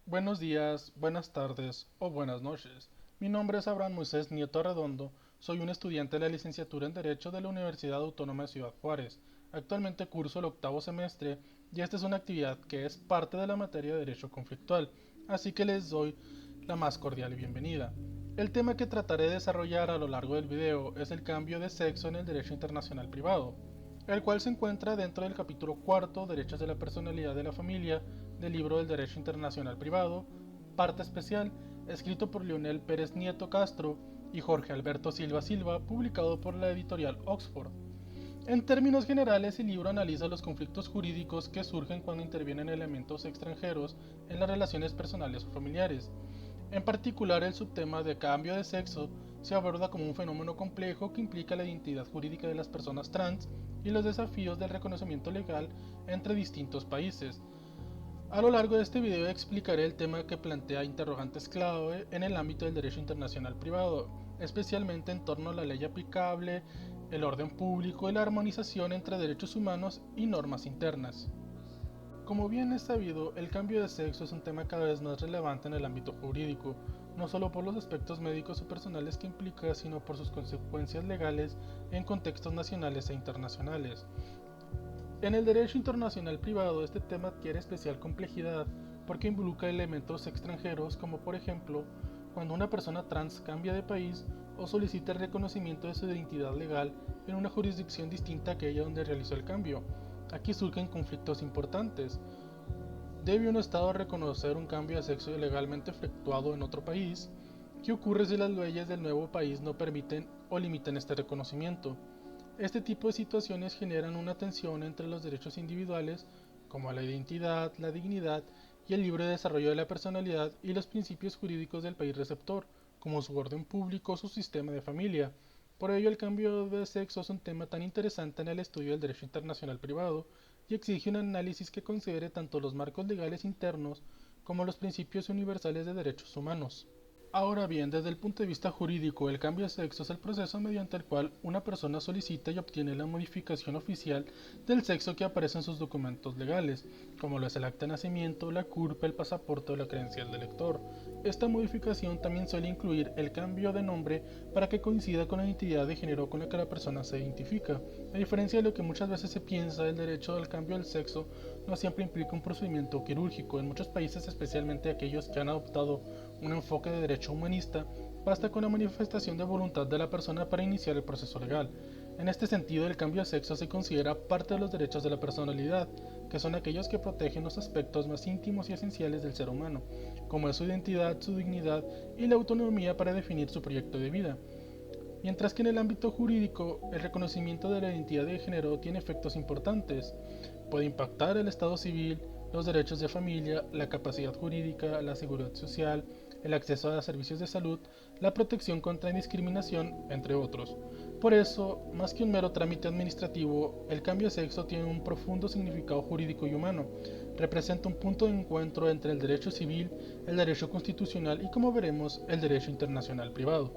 Buenos días, buenas tardes o buenas noches. Mi nombre es Abraham Moisés Nieto Redondo, soy un estudiante de la licenciatura en Derecho de la Universidad Autónoma de Ciudad Juárez. Actualmente curso el octavo semestre y esta es una actividad que es parte de la materia de Derecho Conflictual, así que les doy la más cordial bienvenida. El tema que trataré de desarrollar a lo largo del video es el cambio de sexo en el derecho internacional privado, el cual se encuentra dentro del capítulo cuarto, Derechos de la Personalidad de la Familia, del libro del Derecho Internacional Privado, parte especial, escrito por Leonel Pérez Nieto Castro y Jorge Alberto Silva Silva, publicado por la editorial Oxford. En términos generales, el libro analiza los conflictos jurídicos que surgen cuando intervienen elementos extranjeros en las relaciones personales o familiares. En particular, el subtema de cambio de sexo se aborda como un fenómeno complejo que implica la identidad jurídica de las personas trans y los desafíos del reconocimiento legal entre distintos países. A lo largo de este video explicaré el tema que plantea interrogantes clave en el ámbito del derecho internacional privado, especialmente en torno a la ley aplicable, el orden público y la armonización entre derechos humanos y normas internas. Como bien es sabido, el cambio de sexo es un tema cada vez más relevante en el ámbito jurídico, no solo por los aspectos médicos o personales que implica, sino por sus consecuencias legales en contextos nacionales e internacionales. En el derecho internacional privado, este tema adquiere especial complejidad porque involucra elementos extranjeros como por ejemplo cuando una persona trans cambia de país o solicita el reconocimiento de su identidad legal en una jurisdicción distinta a aquella donde realizó el cambio. Aquí surgen conflictos importantes. ¿Debe un Estado reconocer un cambio de sexo ilegalmente efectuado en otro país? ¿Qué ocurre si las leyes del nuevo país no permiten o limitan este reconocimiento? Este tipo de situaciones generan una tensión entre los derechos individuales, como la identidad, la dignidad y el libre desarrollo de la personalidad, y los principios jurídicos del país receptor, como su orden público o su sistema de familia. Por ello, el cambio de sexo es un tema tan interesante en el estudio del derecho internacional privado y exige un análisis que considere tanto los marcos legales internos como los principios universales de derechos humanos. Ahora bien, desde el punto de vista jurídico, el cambio de sexo es el proceso mediante el cual una persona solicita y obtiene la modificación oficial del sexo que aparece en sus documentos legales, como lo es el acta de nacimiento, la CURP, el pasaporte o la credencial del lector. Esta modificación también suele incluir el cambio de nombre para que coincida con la identidad de género con la que la persona se identifica. A diferencia de lo que muchas veces se piensa, el derecho al cambio del sexo no siempre implica un procedimiento quirúrgico. En muchos países, especialmente aquellos que han adoptado un enfoque de derecho humanista, basta con la manifestación de voluntad de la persona para iniciar el proceso legal. En este sentido, el cambio de sexo se considera parte de los derechos de la personalidad, que son aquellos que protegen los aspectos más íntimos y esenciales del ser humano, como es su identidad, su dignidad y la autonomía para definir su proyecto de vida. Mientras que en el ámbito jurídico, el reconocimiento de la identidad de género tiene efectos importantes. Puede impactar el estado civil, los derechos de familia, la capacidad jurídica, la seguridad social, el acceso a servicios de salud, la protección contra discriminación, entre otros. Por eso, más que un mero trámite administrativo, el cambio de sexo tiene un profundo significado jurídico y humano. Representa un punto de encuentro entre el derecho civil, el derecho constitucional y, como veremos, el derecho internacional privado.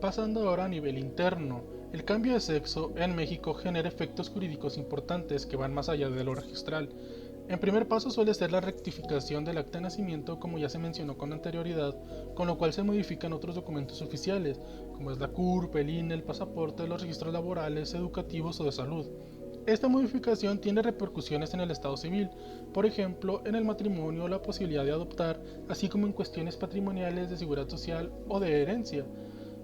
Pasando ahora a nivel interno, el cambio de sexo en México genera efectos jurídicos importantes que van más allá de lo registral. En primer paso suele ser la rectificación del acta de nacimiento, como ya se mencionó con anterioridad, con lo cual se modifican otros documentos oficiales, como es la CURP, el INE, el pasaporte, los registros laborales, educativos o de salud. Esta modificación tiene repercusiones en el estado civil, por ejemplo, en el matrimonio o la posibilidad de adoptar, así como en cuestiones patrimoniales, de seguridad social o de herencia.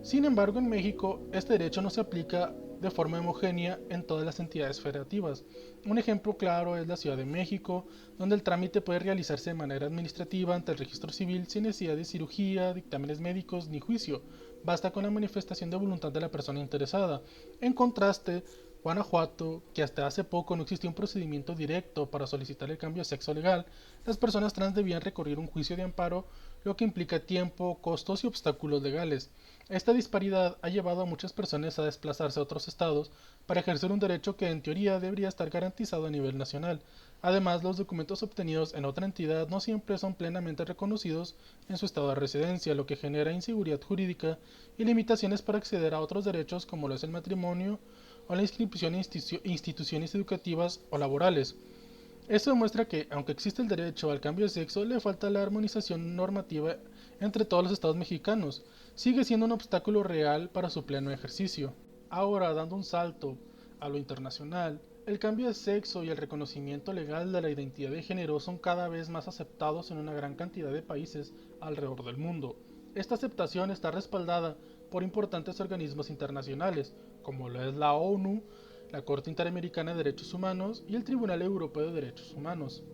Sin embargo, en México, este derecho no se aplica de forma homogénea en todas las entidades federativas. Un ejemplo claro es la Ciudad de México, donde el trámite puede realizarse de manera administrativa ante el registro civil sin necesidad de cirugía, dictámenes médicos ni juicio. Basta con la manifestación de voluntad de la persona interesada. En contraste, Guanajuato, que hasta hace poco no existía un procedimiento directo para solicitar el cambio de sexo legal, las personas trans debían recurrir a un juicio de amparo, lo que implica tiempo, costos y obstáculos legales. Esta disparidad ha llevado a muchas personas a desplazarse a otros estados para ejercer un derecho que en teoría debería estar garantizado a nivel nacional. Además, los documentos obtenidos en otra entidad no siempre son plenamente reconocidos en su estado de residencia, lo que genera inseguridad jurídica y limitaciones para acceder a otros derechos como lo es el matrimonio o la inscripción en instituciones educativas o laborales. Esto demuestra que, aunque existe el derecho al cambio de sexo, le falta la armonización normativa entre todos los estados mexicanos. Sigue siendo un obstáculo real para su pleno ejercicio. Ahora, dando un salto a lo internacional, el cambio de sexo y el reconocimiento legal de la identidad de género son cada vez más aceptados en una gran cantidad de países alrededor del mundo. Esta aceptación está respaldada por importantes organismos internacionales, como lo es la ONU, la Corte Interamericana de Derechos Humanos y el Tribunal Europeo de Derechos Humanos.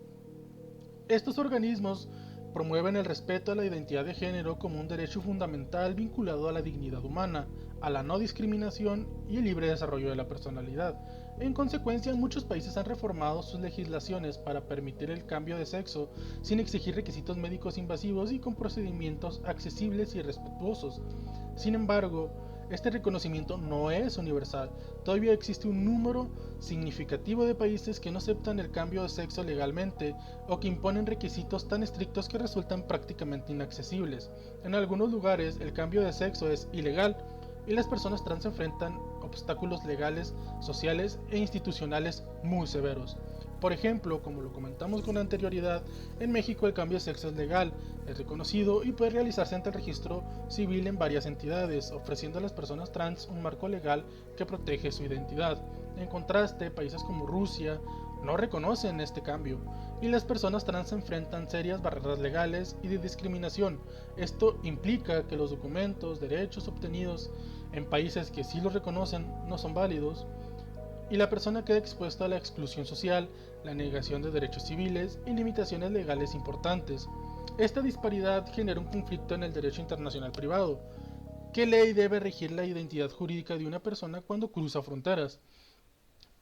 Estos organismos promueven el respeto a la identidad de género como un derecho fundamental vinculado a la dignidad humana, a la no discriminación y el libre desarrollo de la personalidad. En consecuencia, muchos países han reformado sus legislaciones para permitir el cambio de sexo sin exigir requisitos médicos invasivos y con procedimientos accesibles y respetuosos. Sin embargo, este reconocimiento no es universal. Todavía existe un número significativo de países que no aceptan el cambio de sexo legalmente o que imponen requisitos tan estrictos que resultan prácticamente inaccesibles. En algunos lugares el cambio de sexo es ilegal y las personas trans enfrentan obstáculos legales, sociales e institucionales muy severos. Por ejemplo, como lo comentamos con anterioridad, en México el cambio de sexo es legal, es reconocido y puede realizarse ante el registro civil en varias entidades, ofreciendo a las personas trans un marco legal que protege su identidad. En contraste, países como Rusia no reconocen este cambio y las personas trans enfrentan serias barreras legales y de discriminación. Esto implica que los documentos, derechos obtenidos en países que sí los reconocen no son válidos y la persona queda expuesta a la exclusión social, la negación de derechos civiles y limitaciones legales importantes. Esta disparidad genera un conflicto en el derecho internacional privado. ¿Qué ley debe regir la identidad jurídica de una persona cuando cruza fronteras?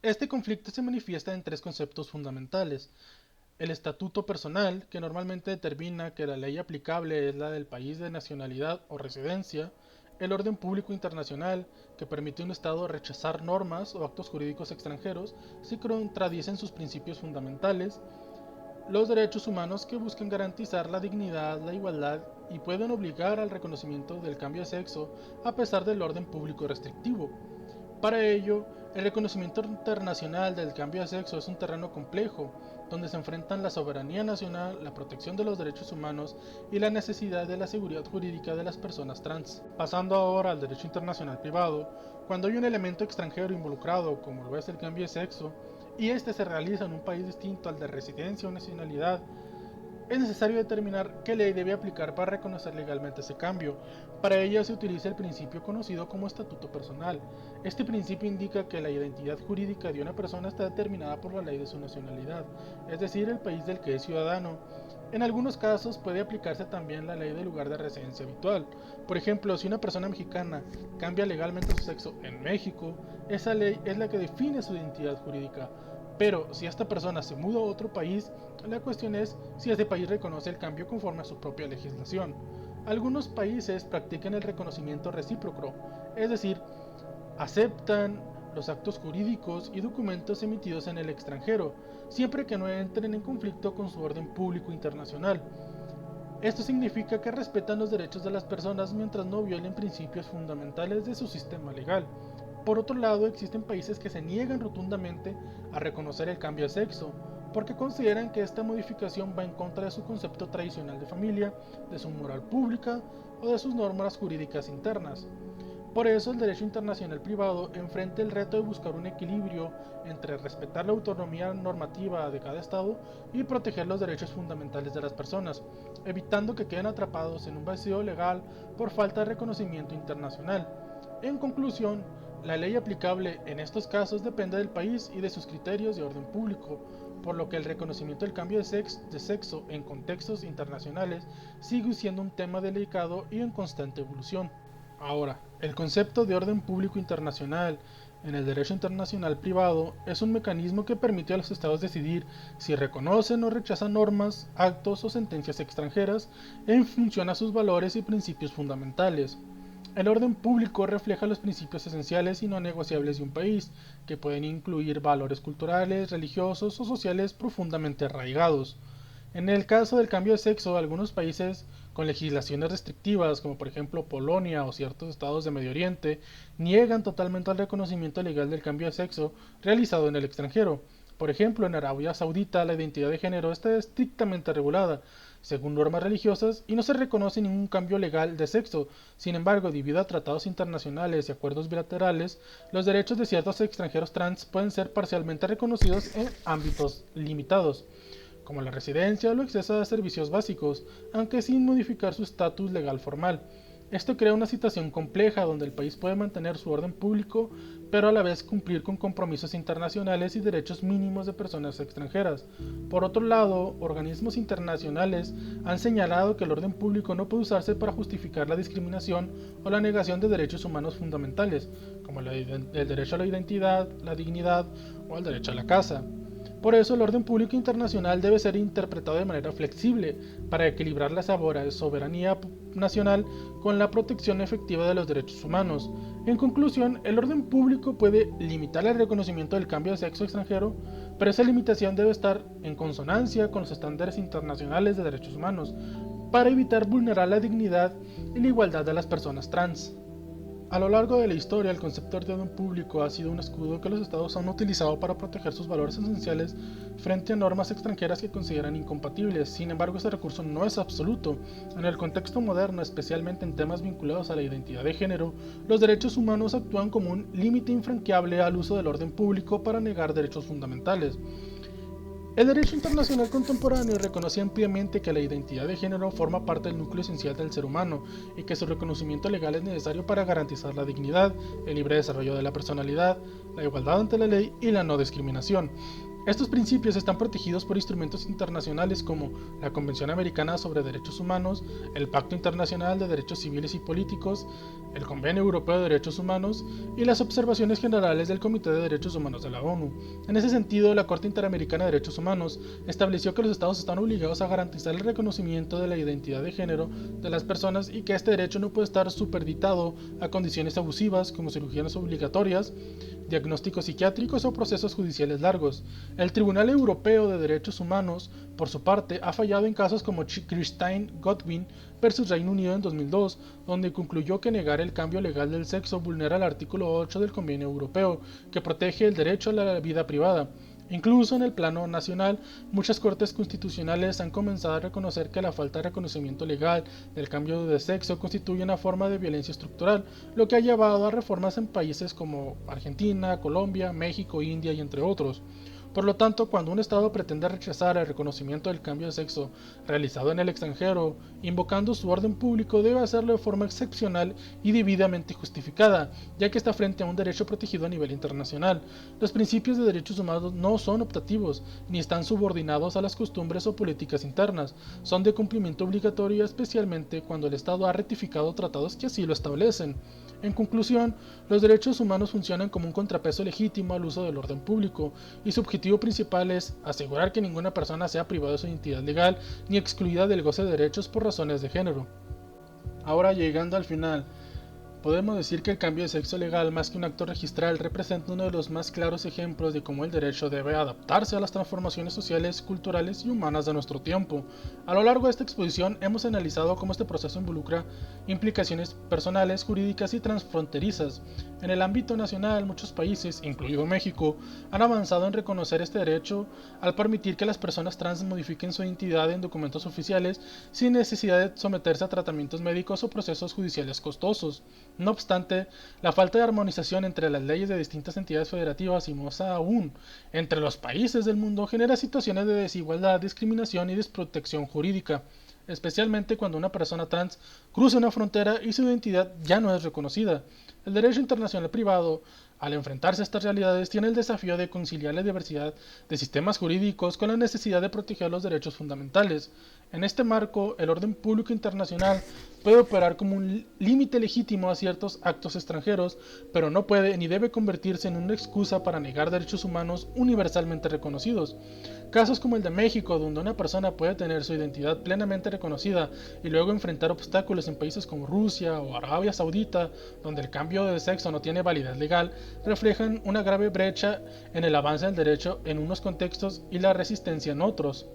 Este conflicto se manifiesta en tres conceptos fundamentales. El estatuto personal, que normalmente determina que la ley aplicable es la del país de nacionalidad o residencia. El orden público internacional, que permite a un Estado rechazar normas o actos jurídicos extranjeros si contradicen sus principios fundamentales. Los derechos humanos, que buscan garantizar la dignidad, la igualdad y pueden obligar al reconocimiento del cambio de sexo a pesar del orden público restrictivo. Para ello, el reconocimiento internacional del cambio de sexo es un terreno complejo, donde se enfrentan la soberanía nacional, la protección de los derechos humanos y la necesidad de la seguridad jurídica de las personas trans. Pasando ahora al derecho internacional privado, cuando hay un elemento extranjero involucrado, como lo es el cambio de sexo, y este se realiza en un país distinto al de residencia o nacionalidad, es necesario determinar qué ley debe aplicar para reconocer legalmente ese cambio. Para ello se utiliza el principio conocido como estatuto personal. Este principio indica que la identidad jurídica de una persona está determinada por la ley de su nacionalidad, es decir, el país del que es ciudadano. En algunos casos puede aplicarse también la ley del lugar de residencia habitual. Por ejemplo, si una persona mexicana cambia legalmente su sexo en México, esa ley es la que define su identidad jurídica. Pero si esta persona se muda a otro país, la cuestión es si ese país reconoce el cambio conforme a su propia legislación. Algunos países practican el reconocimiento recíproco, es decir, aceptan los actos jurídicos y documentos emitidos en el extranjero, siempre que no entren en conflicto con su orden público internacional. Esto significa que respetan los derechos de las personas mientras no violen principios fundamentales de su sistema legal. Por otro lado, existen países que se niegan rotundamente a reconocer el cambio de sexo, porque consideran que esta modificación va en contra de su concepto tradicional de familia, de su moral pública o de sus normas jurídicas internas. Por eso el derecho internacional privado enfrenta el reto de buscar un equilibrio entre respetar la autonomía normativa de cada Estado y proteger los derechos fundamentales de las personas, evitando que queden atrapados en un vacío legal por falta de reconocimiento internacional. En conclusión, la ley aplicable en estos casos depende del país y de sus criterios de orden público, por lo que el reconocimiento del cambio de sexo en contextos internacionales sigue siendo un tema delicado y en constante evolución. Ahora, el concepto de orden público internacional en el derecho internacional privado es un mecanismo que permite a los estados decidir si reconocen o rechazan normas, actos o sentencias extranjeras en función a sus valores y principios fundamentales. El orden público refleja los principios esenciales y no negociables de un país, que pueden incluir valores culturales, religiosos o sociales profundamente arraigados. En el caso del cambio de sexo, algunos países con legislaciones restrictivas, como por ejemplo Polonia o ciertos estados de Medio Oriente, niegan totalmente el reconocimiento legal del cambio de sexo realizado en el extranjero. Por ejemplo, en Arabia Saudita la identidad de género está estrictamente regulada, según normas religiosas, y no se reconoce ningún cambio legal de sexo. Sin embargo, debido a tratados internacionales y acuerdos bilaterales, los derechos de ciertos extranjeros trans pueden ser parcialmente reconocidos en ámbitos limitados, como la residencia o el acceso a servicios básicos, aunque sin modificar su estatus legal formal. Esto crea una situación compleja donde el país puede mantener su orden público, pero a la vez cumplir con compromisos internacionales y derechos mínimos de personas extranjeras. Por otro lado, organismos internacionales han señalado que el orden público no puede usarse para justificar la discriminación o la negación de derechos humanos fundamentales, como el derecho a la identidad, la dignidad o el derecho a la casa. Por eso, el orden público internacional debe ser interpretado de manera flexible para equilibrar la soberanía nacional con la protección efectiva de los derechos humanos. En conclusión, el orden público puede limitar el reconocimiento del cambio de sexo extranjero, pero esa limitación debe estar en consonancia con los estándares internacionales de derechos humanos para evitar vulnerar la dignidad y la igualdad de las personas trans. A lo largo de la historia, el concepto de orden público ha sido un escudo que los estados han utilizado para proteger sus valores esenciales frente a normas extranjeras que consideran incompatibles. Sin embargo, este recurso no es absoluto. En el contexto moderno, especialmente en temas vinculados a la identidad de género, los derechos humanos actúan como un límite infranqueable al uso del orden público para negar derechos fundamentales. El derecho internacional contemporáneo reconoce ampliamente que la identidad de género forma parte del núcleo esencial del ser humano y que su reconocimiento legal es necesario para garantizar la dignidad, el libre desarrollo de la personalidad, la igualdad ante la ley y la no discriminación. Estos principios están protegidos por instrumentos internacionales como la Convención Americana sobre Derechos Humanos, el Pacto Internacional de Derechos Civiles y Políticos, el Convenio Europeo de Derechos Humanos y las observaciones generales del Comité de Derechos Humanos de la ONU. En ese sentido, la Corte Interamericana de Derechos Humanos estableció que los estados están obligados a garantizar el reconocimiento de la identidad de género de las personas y que este derecho no puede estar supeditado a condiciones abusivas como cirugías obligatorias, diagnósticos psiquiátricos o procesos judiciales largos. El Tribunal Europeo de Derechos Humanos, por su parte, ha fallado en casos como Christine Godwin versus Reino Unido en 2002, donde concluyó que negar el cambio legal del sexo vulnera el artículo 8 del Convenio Europeo, que protege el derecho a la vida privada. Incluso en el plano nacional, muchas cortes constitucionales han comenzado a reconocer que la falta de reconocimiento legal del cambio de sexo constituye una forma de violencia estructural, lo que ha llevado a reformas en países como Argentina, Colombia, México, India y entre otros. Por lo tanto, cuando un Estado pretende rechazar el reconocimiento del cambio de sexo realizado en el extranjero, invocando su orden público, debe hacerlo de forma excepcional y debidamente justificada, ya que está frente a un derecho protegido a nivel internacional. Los principios de derechos humanos no son optativos, ni están subordinados a las costumbres o políticas internas, son de cumplimiento obligatorio, especialmente cuando el Estado ha ratificado tratados que así lo establecen. En conclusión, los derechos humanos funcionan como un contrapeso legítimo al uso del orden público, y su objetivo principal es asegurar que ninguna persona sea privada de su identidad legal ni excluida del goce de derechos por razones de género. Ahora, llegando al final, podemos decir que el cambio de sexo legal, más que un acto registral, representa uno de los más claros ejemplos de cómo el derecho debe adaptarse a las transformaciones sociales, culturales y humanas de nuestro tiempo. A lo largo de esta exposición hemos analizado cómo este proceso involucra implicaciones personales, jurídicas y transfronterizas. En el ámbito nacional, muchos países, incluido México, han avanzado en reconocer este derecho al permitir que las personas trans modifiquen su identidad en documentos oficiales sin necesidad de someterse a tratamientos médicos o procesos judiciales costosos. No obstante, la falta de armonización entre las leyes de distintas entidades federativas y más aún entre los países del mundo genera situaciones de desigualdad, discriminación y desprotección jurídica, especialmente cuando una persona trans cruza una frontera y su identidad ya no es reconocida. El derecho internacional privado, al enfrentarse a estas realidades, tiene el desafío de conciliar la diversidad de sistemas jurídicos con la necesidad de proteger los derechos fundamentales. En este marco, el orden público internacional puede operar como un límite legítimo a ciertos actos extranjeros, pero no puede ni debe convertirse en una excusa para negar derechos humanos universalmente reconocidos. Casos como el de México, donde una persona puede tener su identidad plenamente reconocida y luego enfrentar obstáculos en países como Rusia o Arabia Saudita, donde el cambio de sexo no tiene validez legal, reflejan una grave brecha en el avance del derecho en unos contextos y la resistencia en otros.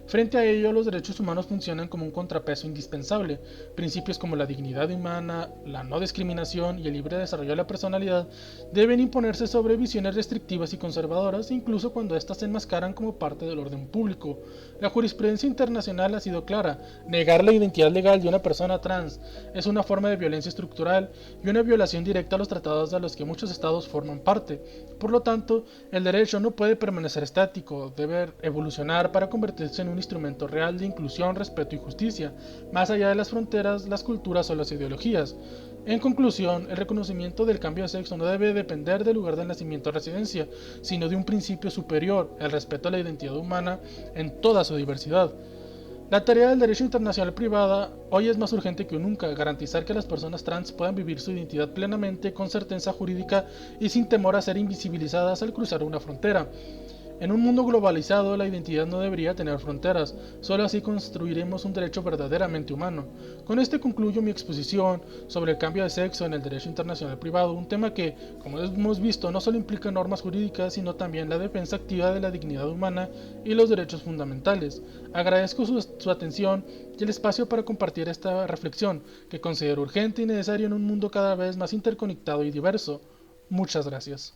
Frente a ello, los derechos humanos funcionan como un contrapeso indispensable. Principios como la dignidad humana, la no discriminación y el libre desarrollo de la personalidad deben imponerse sobre visiones restrictivas y conservadoras, incluso cuando éstas se enmascaran como parte del orden público. La jurisprudencia internacional ha sido clara: negar la identidad legal de una persona trans es una forma de violencia estructural y una violación directa a los tratados de los que muchos estados forman parte. Por lo tanto, el derecho no puede permanecer estático, debe evolucionar para convertirse en un instrumento real de inclusión, respeto y justicia, más allá de las fronteras, las culturas o las ideologías. En conclusión, el reconocimiento del cambio de sexo no debe depender del lugar de nacimiento o residencia, sino de un principio superior: el respeto a la identidad humana en toda su diversidad. La tarea del derecho internacional privada hoy es más urgente que nunca: garantizar que las personas trans puedan vivir su identidad plenamente, con certeza jurídica y sin temor a ser invisibilizadas al cruzar una frontera. En un mundo globalizado, la identidad no debería tener fronteras. Solo así construiremos un derecho verdaderamente humano. Con este concluyo mi exposición sobre el cambio de sexo en el derecho internacional privado, un tema que, como hemos visto, no solo implica normas jurídicas, sino también la defensa activa de la dignidad humana y los derechos fundamentales. Agradezco su atención y el espacio para compartir esta reflexión, que considero urgente y necesaria en un mundo cada vez más interconectado y diverso. Muchas gracias.